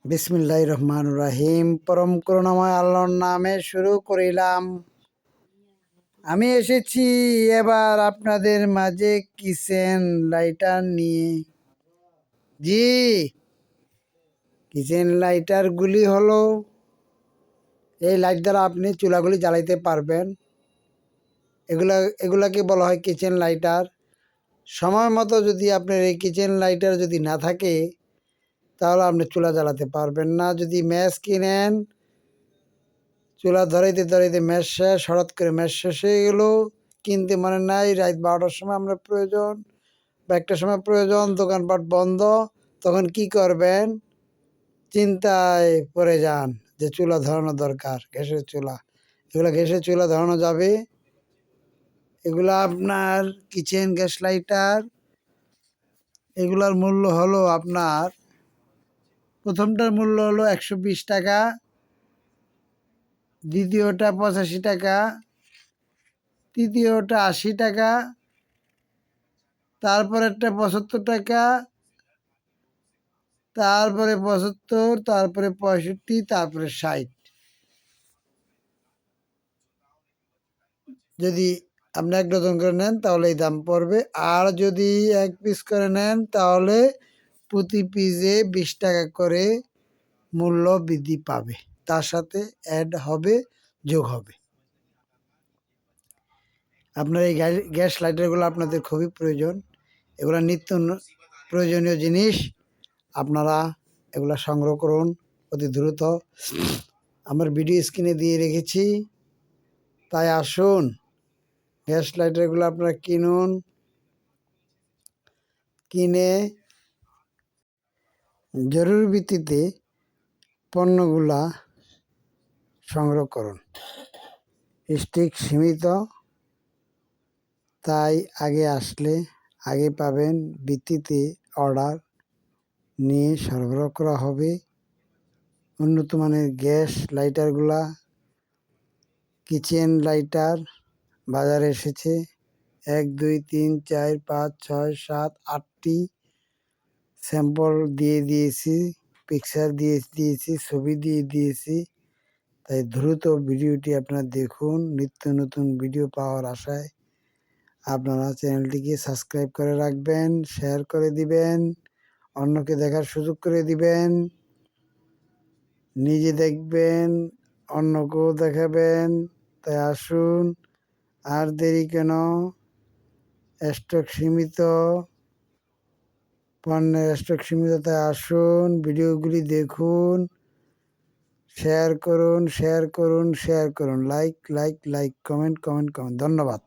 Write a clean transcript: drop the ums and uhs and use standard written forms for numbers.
বিসমিল্লাহির রহমানির রহিম। পরম করুণাময় আল্লাহর নামে শুরু করিলাম। আমি এসেছি এবার আপনাদের মাঝে কিচেন লাইটার নিয়ে। জি, কিচেন লাইটারগুলি হলো এই লাইট দ্বারা আপনি চুলাগুলি জ্বালাইতে পারবেন। এগুলাকে বলা হয় কিচেন লাইটার। সময় মতো যদি আপনার এই কিচেন লাইটার যদি না থাকে তাহলে আপনি চুলা জ্বালাতে পারবেন না। যদি ম্যাচ কিনেন, চুলা ধরাইতে ধরাইতে ম্যাচ শেষ, হঠাৎ করে ম্যাচ শেষ হয়ে গেল, কিনতে মনে নাই, রাত 12টার সময় আমরা প্রয়োজন বা একটার সময় প্রয়োজন, দোকানপাট বন্ধ, তখন কি করবেন? চিন্তায় পড়ে যান যে চুলা ধরানো দরকার, গ্যাসের চুলা। গ্যাসের চুলা ধরানো যাবে। এগুলা আপনার কিচেন গ্যাস লাইটার। এগুলার মূল্য হলো আপনার, প্রথমটার মূল্য হলো 120 টাকা, দ্বিতীয়টা 85 টাকা, তৃতীয়টা 80 টাকা, তারপরেরটা 75 টাকা, তারপরে 75, তারপরে 65, তারপরে 60। যদি আপনি 1 ডজন করে নেন তাহলে এই দাম পড়বে। আর যদি 1 পিস করে নেন তাহলে প্রতি পিসে 20 টাকা করে মূল্য বৃদ্ধি পাবে, তার সাথে অ্যাড হবে, যোগ হবে। আপনার এই গ্যাস লাইটারগুলো আপনাদের খুবই প্রয়োজন। এগুলো নিত্য প্রয়োজনীয় জিনিস। আপনারা এগুলা সংগ্রহ করুন অতি দ্রুত। আমার ভিডিও স্ক্রিনে দিয়ে রেখেছি, তাই আসুন গ্যাস লাইটারগুলো আপনারা কিনুন, কিনে জরুরি ভিত্তিতে পণ্যগুলা সংগ্রহ করুন। স্টিক সীমিত, তাই আগে আসলে আগে পাবেন। ভিত্তিতে অর্ডার নিয়ে সরবরাহ করা হবে। উন্নত মানের গ্যাস লাইটারগুলা, কিচেন লাইটার বাজারে এসেছে। 1, 2, 3, 4, 5, 6, 7, 8টি স্যাম্পল দিয়ে দিয়েছি, পিকচার দিয়ে দিয়েছি, ছবি দিয়ে দিয়েছি। তাই দ্রুত ভিডিওটি আপনারা দেখুন। নিত্য নতুন ভিডিও পাওয়ার আশায় আপনারা চ্যানেলটিকে সাবস্ক্রাইব করে রাখবেন, শেয়ার করে দিবেন, অন্যকে দেখার সুযোগ করে দিবেন। নিজে দেখবেন, অন্যকেও দেখাবেন। তাই আসুন, আর দেরি কেন? স্টক সীমিত, পণ্যের স্টক সীমিত, তাই আসুন, ভিডিওগুলি দেখুন, শেয়ার করুন, শেয়ার করুন, শেয়ার করুন, like like like, comment comment comment. ধন্যবাদ।